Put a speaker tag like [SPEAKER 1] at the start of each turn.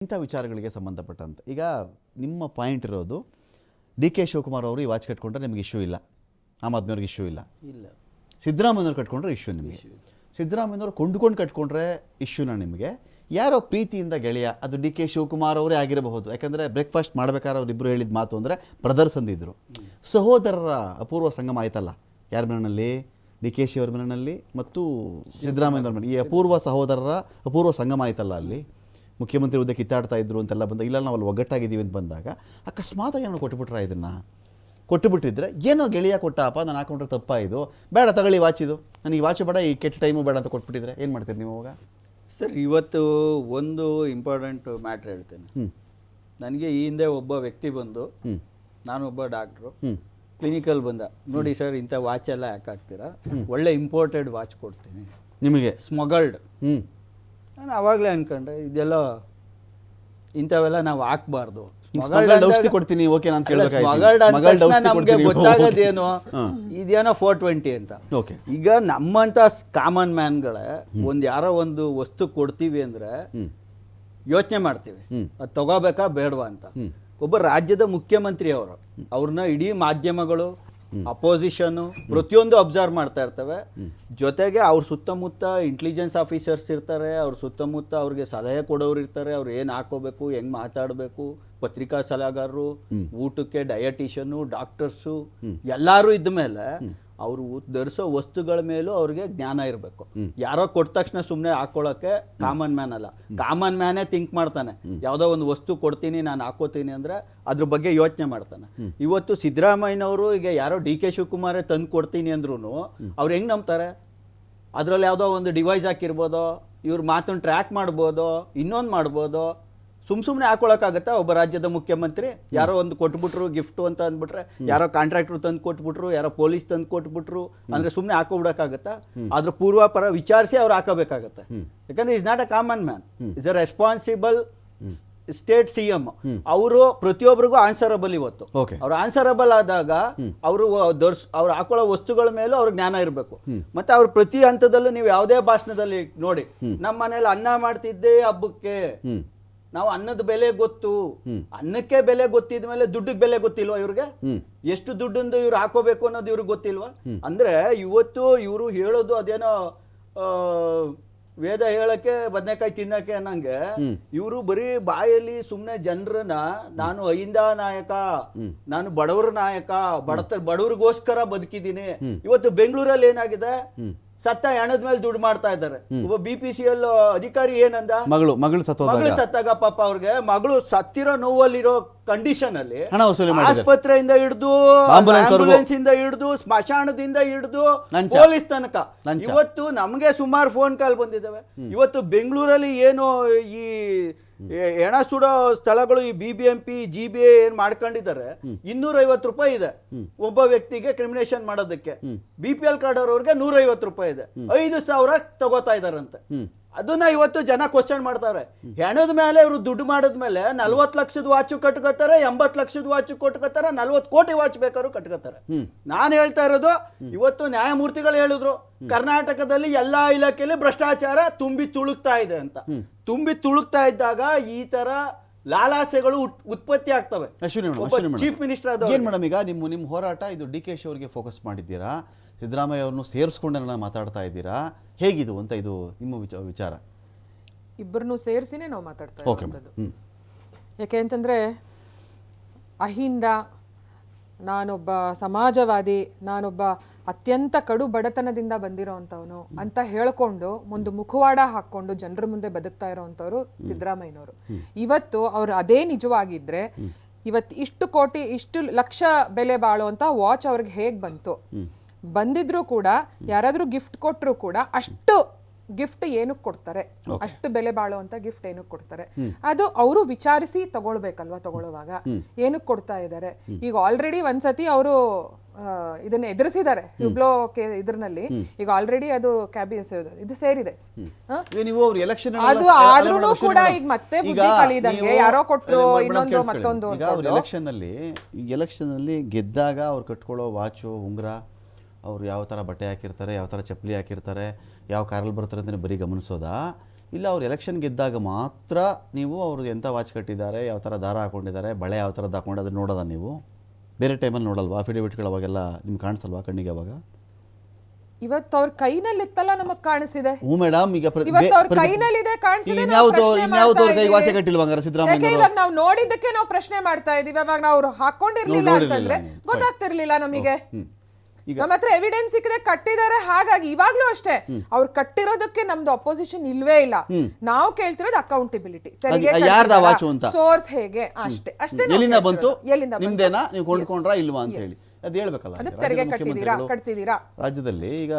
[SPEAKER 1] ಇಂಥ ವಿಚಾರಗಳಿಗೆ ಸಂಬಂಧಪಟ್ಟಂತೆ ಈಗ ನಿಮ್ಮ ಪಾಯಿಂಟ್ ಇರೋದು ಡಿ ಕೆ ಶಿವಕುಮಾರ್ ಅವರು ಈ ವಾಚ್ ಕಟ್ಕೊಂಡ್ರೆ ನಿಮಗೆ ಇಶ್ಯೂ ಇಲ್ಲ, ಆಮ್ ಆದ್ಮಿಯವ್ರಿಗೆ ಇಶ್ಯೂ ಇಲ್ಲ, ಸಿದ್ದರಾಮಯ್ಯವ್ರು ಕಟ್ಕೊಂಡ್ರೆ ಇಶ್ಯೂ ನಿಮಗೆ. ಸಿದ್ದರಾಮಯ್ಯವ್ರು ಕೊಂಡ್ಕೊಂಡು ಕಟ್ಕೊಂಡ್ರೆ ಇಶ್ಯೂನ ನಿಮಗೆ. ಯಾರೋ ಪ್ರೀತಿಯಿಂದ ಗೆಳೆಯ, ಅದು ಡಿ ಕೆ ಶಿವಕುಮಾರ್ ಅವರೇ ಆಗಿರಬಹುದು. ಯಾಕಂದರೆ ಬ್ರೇಕ್ಫಾಸ್ಟ್ ಮಾಡ್ಬೇಕಾದ್ರೆ ಅವರಿಬ್ಬರು ಹೇಳಿದ ಮಾತು ಅಂದರೆ ಬ್ರದರ್ಸ್ ಅಂದಿದ್ರು. ಸಹೋದರರ ಅಪೂರ್ವ ಸಂಗಮ ಆಯ್ತಲ್ಲ, ಯಾರ ಮನೆಯಲ್ಲಿ? ಡಿ ಕೆ ಶಿ ಅವ್ರ ಮನೆಯಲ್ಲಿ ಮತ್ತು ಸಿದ್ದರಾಮಯ್ಯವ್ರ ಮನೆ. ಈ ಅಪೂರ್ವ ಸಹೋದರರ ಅಪೂರ್ವ ಸಂಗಮ ಆಯ್ತಲ್ಲ, ಅಲ್ಲಿ ಮುಖ್ಯಮಂತ್ರಿ ಹುದ್ದೆ ಕಿತ್ತಾಡ್ತಾ ಇದ್ರು ಅಂತೆಲ್ಲ ಬಂದಾಗ, ಇಲ್ಲ ನಾವು ಅಲ್ಲಿ ಒಗ್ಗಟ್ಟಾಗಿದ್ದೀವಿ ಅಂತ ಬಂದಾಗ ಅಕಸ್ಮಾತಾಗಿ ಏನೋ ಕೊಟ್ಟುಬಿಟ್ರ, ಇದನ್ನು ಕೊಟ್ಟುಬಿಟ್ಟಿದ್ರೆ ಏನೋ ಗೆಳೆಯ ಕೊಟ್ಟಪ್ಪ, ನಾನು ಹಾಕೊಂಡ್ರೆ ತಪ್ಪ, ಇದು ಬೇಡ ತಗೊಳ್ಳಿ ವಾಚ್, ಇದು ನನಗೆ ವಾಚ್ ಬೇಡ, ಈ ಕೆಟ್ಟ ಟೈಮು ಬೇಡ ಅಂತ ಕೊಟ್ಬಿಟ್ಟಿದ್ರೆ ಏನು ಮಾಡ್ತೀರಿ ನೀವು ಅವಾಗ?
[SPEAKER 2] ಸರ್, ಇವತ್ತು ಒಂದು ಇಂಪಾರ್ಟೆಂಟ್ ಮ್ಯಾಟ್ರ್ ಹೇಳ್ತೇನೆ. ನನಗೆ ಈ ಹಿಂದೆ ಒಬ್ಬ ವ್ಯಕ್ತಿ ಬಂದು, ನಾನೊಬ್ಬ ಡಾಕ್ಟ್ರು, ಕ್ಲಿನಿಕಲ್ ಬಂದ, ನೋಡಿ ಸರ್ ಇಂಥ ವಾಚ್ ಎಲ್ಲ ಯಾಕೆ ಹಾಕ್ತೀರಾ, ಒಳ್ಳೆ ಇಂಪೋರ್ಟೆಡ್ ವಾಚ್ ಕೊಡ್ತೀನಿ ನಿಮಗೆ, ಸ್ಮಗಲ್ಡ್. ನಾನು ಆವಾಗಲೇ ಅನ್ಕೊಂಡೆ ಇದೆಲ್ಲ ಇಂಥವೆಲ್ಲ ನಾವು ಹಾಕ್ಬಾರ್ದು.
[SPEAKER 1] ಕೊಡ್ತೀನಿ
[SPEAKER 2] ನಮ್ಗೆ ಗೊತ್ತಾಗೋದೇನು, ಇದೇನೋ 420 ಅಂತ. ಈಗ ನಮ್ಮಂತ ಕಾಮನ್ ಮ್ಯಾನ್ಗಳೇ ಯಾರೋ ಒಂದು ವಸ್ತು ಕೊಡ್ತೀವಿ ಅಂದ್ರೆ ಯೋಚನೆ ಮಾಡ್ತೀವಿ, ಅದು ತಗೋಬೇಕಾ ಬೇಡವಾ ಅಂತ. ಒಬ್ಬ ರಾಜ್ಯದ ಮುಖ್ಯಮಂತ್ರಿ ಅವರು, ಅವ್ರನ್ನ ಇಡೀ ಮಾಧ್ಯಮಗಳು, ಅಪೋಸಿಷನ್ ಪ್ರತಿಯೊಂದು ಅಬ್ಸರ್ವ್ ಮಾಡ್ತಾ ಇರ್ತವೆ. ಜೊತೆಗೆ ಅವ್ರ ಸುತ್ತಮುತ್ತ ಇಂಟೆಲಿಜೆನ್ಸ್ ಆಫೀಸರ್ಸ್ ಇರ್ತಾರೆ, ಅವ್ರ ಸುತ್ತಮುತ್ತ ಅವ್ರಿಗೆ ಸಲಹೆ ಕೊಡೋರು ಇರ್ತಾರೆ, ಅವ್ರು ಏನು ಹಾಕೋಬೇಕು, ಹೆಂಗ್ ಮಾತಾಡಬೇಕು, ಪತ್ರಿಕಾ ಸಲಹೆಗಾರರು, ಊಟಕ್ಕೆ ಡಯಟಿಷಿಯನ್ನು, ಡಾಕ್ಟರ್ಸು ಎಲ್ಲರೂ ಇದ್ದ ಮೇಲೆ ಅವರು ಧರಿಸೋ ವಸ್ತುಗಳ ಮೇಲೂ ಅವ್ರಿಗೆ ಜ್ಞಾನ ಇರಬೇಕು. ಯಾರೋ ಕೊಟ್ಟ ತಕ್ಷಣ ಸುಮ್ಮನೆ ಹಾಕೊಳ್ಳೋಕೆ ಕಾಮನ್ ಮ್ಯಾನ್ ಅಲ್ಲ. ಕಾಮನ್ ಮ್ಯಾನೇ ಥಿಂಕ್ ಮಾಡ್ತಾನೆ, ಯಾವುದೋ ಒಂದು ವಸ್ತು ಕೊಡ್ತೀನಿ ನಾನು ಹಾಕೋತೀನಿ ಅಂದರೆ ಅದ್ರ ಬಗ್ಗೆ ಯೋಚನೆ ಮಾಡ್ತಾನೆ. ಇವತ್ತು ಸಿದ್ದರಾಮಯ್ಯನವರು ಈಗ ಯಾರೋ ಡಿ ಕೆ ಶಿವಕುಮಾರೇ ತಂದು ಕೊಡ್ತೀನಿ ಅಂದ್ರೂ ಅವ್ರು ಹೆಂಗೆ ನಂಬ್ತಾರೆ? ಅದರಲ್ಲಿ ಯಾವುದೋ ಒಂದು ಡಿವೈಸ್ ಹಾಕಿರ್ಬೋದೋ, ಇವ್ರ ಮಾತನ್ನು ಟ್ರ್ಯಾಕ್ ಮಾಡ್ಬೋದೋ, ಇನ್ನೊಂದು ಮಾಡ್ಬೋದೋ. ಸುಮ್ಮನೆ ಹಾಕೊಳಕ್ಕಾಗತ್ತಾ? ಒಬ್ಬ ರಾಜ್ಯದ ಮುಖ್ಯಮಂತ್ರಿ ಯಾರೋ ಒಂದು ಕೊಟ್ಬಿಟ್ರು ಗಿಫ್ಟು ಅಂತ ಅಂದ್ಬಿಟ್ರೆ, ಯಾರೋ ಕಾಂಟ್ರಾಕ್ಟ್ರು ತಂದು ಕೊಟ್ಬಿಟ್ರು, ಯಾರೋ ಪೊಲೀಸ್ ತಂದು ಕೊಟ್ಬಿಟ್ರು ಅಂದ್ರೆ ಸುಮ್ಮನೆ ಹಾಕೋಬಿಡಕ್ಕಾಗತ್ತಾ? ಅದ್ರ ಪೂರ್ವಾಪರ ವಿಚಾರಿಸಿ ಅವ್ರು ಹಾಕೋಬೇಕಾಗತ್ತೆ. ಯಾಕಂದ್ರೆ is not a common man, is a responsible state CM. ಅವರು ಪ್ರತಿಯೊಬ್ಬರಿಗೂ ಆನ್ಸರಬಲ್. ಇವತ್ತು ಅವ್ರು ಆನ್ಸರಬಲ್ ಆದಾಗ ಅವರು ಅವ್ರು ಹಾಕೊಳ್ಳೋ ವಸ್ತುಗಳ ಮೇಲೂ ಅವ್ರ ಜ್ಞಾನ ಇರಬೇಕು. ಮತ್ತೆ ಅವ್ರ ಪ್ರತಿ ಹಂತದಲ್ಲೂ ನೀವು ಯಾವುದೇ ಭಾಷಣದಲ್ಲಿ ನೋಡಿ, ನಮ್ಮ ಮನೇಲಿ ಅನ್ನ ಮಾಡ್ತಿದ್ದೆ ಹಬ್ಬಕ್ಕೆ, ನಾವು ಅನ್ನದ ಬೆಲೆ ಗೊತ್ತು, ಅನ್ನಕ್ಕೆ ಬೆಲೆ ಗೊತ್ತಿದ್ಮೇಲೆ ದುಡ್ಡಿಗೆ ಬೆಲೆ ಗೊತ್ತಿಲ್ವಾ ಇವ್ರಿಗೆ? ಎಷ್ಟು ದುಡ್ಡಿಂದ ಇವ್ರು ಹಾಕೋಬೇಕು ಅನ್ನೋದು ಇವ್ರಿಗೆ ಗೊತ್ತಿಲ್ವಾ? ಅಂದ್ರೆ ಇವತ್ತು ಇವರು ಹೇಳೋದು ಅದೇನೋ ವೇದ ಹೇಳಕ್ಕೆ ಬದನೆಕಾಯಿ ತಿನ್ನಕ್ಕೆ ಅನ್ನಂಗೆ, ಇವರು ಬರೀ ಬಾಯಲ್ಲಿ ಸುಮ್ನೆ ಜನರನ್ನ ನಾನು ಅಹಿಂದ ನಾಯಕ, ನಾನು ಬಡವರ ನಾಯಕ, ಬಡವರಿಗೋಸ್ಕರ ಬದುಕಿದ್ದೀನಿ. ಇವತ್ತು ಬೆಂಗಳೂರಲ್ಲಿ ಏನಾಗಿದೆ, ಸತ್ತ ಹೆಣದ ಮೇಲೆ ದುಡ್ಡು ಮಾಡ್ತಾ ಇದ್ದಾರೆ. ಒಬ್ಬ BPCL ಅಧಿಕಾರಿ ಏನಂದ, ಮಗಳು ಸತ್ತಾಗ ಪಾಪ ಅವ್ರಿಗೆ ಮಗಳು ಸತ್ತಿರೋ ನೋವಲ್ಲಿರೋ ಕಂಡೀಷನ್ ಅಲ್ಲಿ ಆಸ್ಪತ್ರೆಯಿಂದ ಹಿಡಿದು, ಆಂಬುಲೆನ್ಸ್ ಇಂದ ಹಿಡಿದು, ಸ್ಮಶಾನದಿಂದ ಹಿಡಿದು ಪೊಲೀಸ್ ತನಕ ಇವತ್ತು ನಮ್ಗೆ ಸುಮಾರು ಫೋನ್ ಕಾಲ್ ಬಂದಿದ್ದಾವೆ. ಇವತ್ತು ಬೆಂಗಳೂರಲ್ಲಿ ಏನು ಈ ಹೆಣ ಸುಡೋ ಸ್ಥಳಗಳು ಈ BBMP GBA ಏನ್ ಮಾಡ್ಕೊಂಡಿದ್ದಾರೆ, 250 ರೂಪಾಯಿ ಇದೆ ಒಬ್ಬ ವ್ಯಕ್ತಿಗೆ ಕ್ರಿಮಿನೇಷನ್ ಮಾಡೋದಕ್ಕೆ. BPL ಕಾರ್ಡ್ ಅವ್ರವ್ರಿಗೆ 150 ರೂಪಾಯಿ ಇದೆ, 5,000 ತಗೋತಾ ಇದಾರಂತೆ. ಅದನ್ನ ಇವತ್ತು ಜನ ಕ್ವಶನ್ ಮಾಡ್ತಾರೆ. ಹೆಣದ ಮೇಲೆ ಇವರು ದುಡ್ಡು ಮಾಡಿದ್ಮೇಲೆ 40 ಲಕ್ಷದ ವಾಚು ಕಟ್ಕೋತಾರೆ, 80 ಲಕ್ಷದ ವಾಚು ಕಟ್ಕೋತಾರೆ, 40 ಕೋಟಿ ವಾಚ್ ಬೇಕಾದ್ರು ಕಟ್ಕೋತಾರೆ. ನಾನು ಹೇಳ್ತಾ ಇರೋದು, ಇವತ್ತು ನ್ಯಾಯಮೂರ್ತಿಗಳು ಹೇಳಿದ್ರು ಕರ್ನಾಟಕದಲ್ಲಿ ಎಲ್ಲಾ ಇಲಾಖೆಯಲ್ಲಿ ಭ್ರಷ್ಟಾಚಾರ ತುಂಬಿ ತುಳುಕ್ತಾ ಇದೆ ಅಂತ. ತುಂಬಿ ತುಳುಕ್ತಾ ಇದ್ದಾಗ ಈ ತರ ಲಾಲಾಸೆಗಳು ಉತ್ಪತ್ತಿ ಆಗ್ತವೆ. ಚೀಫ್ ಮಿನಿಸ್ಟರ್
[SPEAKER 1] ಏನ್ ಮೇಡಮ್, ಈಗ ನಿಮ್ಮ ಹೋರಾಟ ಇದು ಡಿ ಕೆ ಶಿ ಅವರಿಗೆ ಫೋಕಸ್ ಮಾಡಿದ್ದೀರಾ, ಸಿದ್ದರಾಮಯ್ಯ ಅವ್ರನ್ನು ಸೇರಿಸ್ಕೊಂಡೆ ಮಾತಾಡ್ತಾ ಇದ್ದೀರಾ, ಹೇಗಿದು ಅಂತ ಇದು ನಿಮ್ಮ ವಿಚಾರ?
[SPEAKER 3] ಇಬ್ಬರನ್ನು ಸೇರಿಸಿನೇ ನಾವು ಮಾತಾಡ್ತಾ ಇರೋದು. ಯಾಕೆ ಅಂತಂದರೆ, ಅಹಿಂದ, ನಾನೊಬ್ಬ ಸಮಾಜವಾದಿ, ನಾನೊಬ್ಬ ಅತ್ಯಂತ ಕಡು ಬಡತನದಿಂದ ಬಂದಿರೋವಂಥವನು ಅಂತ ಹೇಳ್ಕೊಂಡು ಒಂದು ಮುಖವಾಡ ಹಾಕ್ಕೊಂಡು ಜನರ ಮುಂದೆ ಬದುಕ್ತಾ ಇರೋವಂಥವ್ರು ಸಿದ್ದರಾಮಯ್ಯನವರು. ಇವತ್ತು ಅವ್ರು ಅದೇ ನಿಜವಾಗಿದ್ರೆ ಇವತ್ತು ಇಷ್ಟು ಕೋಟಿ, ಇಷ್ಟು ಲಕ್ಷ ಬೆಲೆ ಬಾಳುವಂಥ ವಾಚ್ ಅವ್ರಿಗೆ ಹೇಗೆ ಬಂದಿದ್ರು ಕೂಡ, ಯಾರಾದ್ರೂ ಗಿಫ್ಟ್ ಕೊಟ್ಟರು ಕೂಡ ಅಷ್ಟು ಗಿಫ್ಟ್ ಏನಕ್ಕೆ ಕೊಡ್ತಾರೆ, ಅಷ್ಟು ಬೆಲೆ ಬಾಳುವಂತ ಗಿಫ್ಟ್ ಏನಕ್ಕೆ ಕೊಡ್ತಾರೆ, ಅದು ಅವರು ವಿಚಾರಿಸಿ ತಗೊಳ್ಬೇಕಲ್ವಾ. ತಗೊಳ್ಳುವಾಗ ಏನಕ್ಕೆ ಕೊಡ್ತಾ ಇದ್ದಾರೆ? ಈಗ ಆಲ್ರೆಡಿ ಒಂದ್ಸತಿ ಅವರು ಇದನ್ನ ಎದುರಿಸಿದ್ದಾರೆ ಹುಬ್ಳೋ ಇದ್ರಲ್ಲಿ. ಈಗ ಆಲ್ರೆಡಿ ಅದು ಕ್ಯಾಬಿನೆಟ್ ಇದು ಸೇರಿದೆ. ಅದು ಆದ್ರೂ ಕೂಡ ಈಗ ಮತ್ತೆ ಬುದ್ಧಿ ಕಲಿದಂಗೆ ಯಾರೋ ಕೊಟ್ಟರು ಇನ್ನೊಂದು ಮತ್ತೊಂದು.
[SPEAKER 1] ಎಲೆಕ್ಷನ್ ಅಲ್ಲಿ ಗೆದ್ದಾಗ ಅವ್ರು ಕಟ್ಕೊಳ್ಳೋ ವಾಚು, ಉಂಗುರ, ಅವ್ರು ಯಾವ ಥರ ಬಟ್ಟೆ ಹಾಕಿರ್ತಾರೆ, ಯಾವ ಥರ ಚಪ್ಪಲಿ ಹಾಕಿರ್ತಾರೆ, ಯಾವ ಕಾರಲ್ಲಿ ಬರ್ತಾರೆ ಅಂತಲೇ ಬರೀ ಗಮನಿಸೋದಾ, ಇಲ್ಲ ಅವ್ರು ಎಲೆಕ್ಷನ್ ಗೆದ್ದಾಗ ಮಾತ್ರ ನೀವು ಅವ್ರದ್ದು ಎಂಥ ವಾಚ್ ಕಟ್ಟಿದ್ದಾರೆ, ಯಾವ ಥರ ದಾರ ಹಾಕೊಂಡಿದ್ದಾರೆ, ಬಳೆ ಯಾವ ಥರದ್ದು ಹಾಕೊಂಡು ಅದನ್ನು ನೋಡೋದ ನೀವು? ಬೇರೆ ಟೈಮಲ್ಲಿ ನೋಡಲ್ವಾ? ಅಫಿಡೇವಿಟ್ಗಳು ಅವಾಗೆಲ್ಲ ನಿಮ್ಗೆ ಕಾಣಿಸಲ್ವಾ ಕಣ್ಣಿಗೆ ಅವಾಗ?
[SPEAKER 3] ಇವತ್ತು ಅವ್ರ ಕೈನಲ್ಲಿತ್ತಲ್ಲ ನಮಗ್ ಕಾಣಿಸಿದೆ.
[SPEAKER 1] ಹ್ಞೂ ಮೇಡಮ್, ಈಗ
[SPEAKER 3] ಇವತ್ತು ಅವ್ರ ಕೈನಲ್ಲಿದೆ ಕಾಣಿಸಿದೆ.
[SPEAKER 1] ಇನ್ಯಾವ್ದು ಕೈ ವಾಚ್ ಕಟ್ಟಿಲ್ವಾ ಹಂಗಾರೆ ಸಿದ್ದರಾಮಯ್ಯ?
[SPEAKER 3] ಇವಾಗ ನಾವು ನೋಡಿದ್ದಕ್ಕೆ ನಾವು ಪ್ರಶ್ನೆ ಮಾಡ್ತಾ ಇದೀವಿ. ಅವಾಗ ನಾವು ಹಾಕೊಂಡಿರ್ಲಿಲ್ಲ ಅಂತಂದ್ರೆ ಗೊತ್ತಾಗ್ತಿರ್ಲಿಲ್ಲ ನಮಗೆ. ನಮ್ಮ ಹತ್ರ ಎವಿಡೆನ್ಸ್ ಸಿಕ್ಕದೆ ಕಟ್ಟಿದ್ದಾರೆ. ಹಾಗಾಗಿ ಇವಾಗ್ಲೂ ಅಷ್ಟೇ ಅವ್ರು ಕಟ್ಟಿರೋದಕ್ಕೆ ನಮ್ದು ಅಪೋಸಿಷನ್ ಇಲ್ವೇ ಇಲ್ಲ. ನಾವು ಕೇಳ್ತಿರೋದು ಅಕೌಂಟಬಿಲಿಟಿ, ಸೋರ್ಸ್ ಹೇಗೆ, ಅಷ್ಟೇ ಅಷ್ಟೇ.
[SPEAKER 1] ಎಲ್ಲಿಂದ ಬಂತು, ನಿಮ್ದೇನಾ, ನೀವು ಕೊಂಡ್ಕೊಂಡ್ರಾ ಇಲ್ವಾ ಅಂತ ಹೇಳಿ ಅದು ಹೇಳ್ಬೇಕಲ್ಲ.
[SPEAKER 3] ತೆರಿಗೆ ಕಟ್ಟಿದೀರಾ,
[SPEAKER 1] ರಾಜ್ಯದಲ್ಲಿ ಈಗ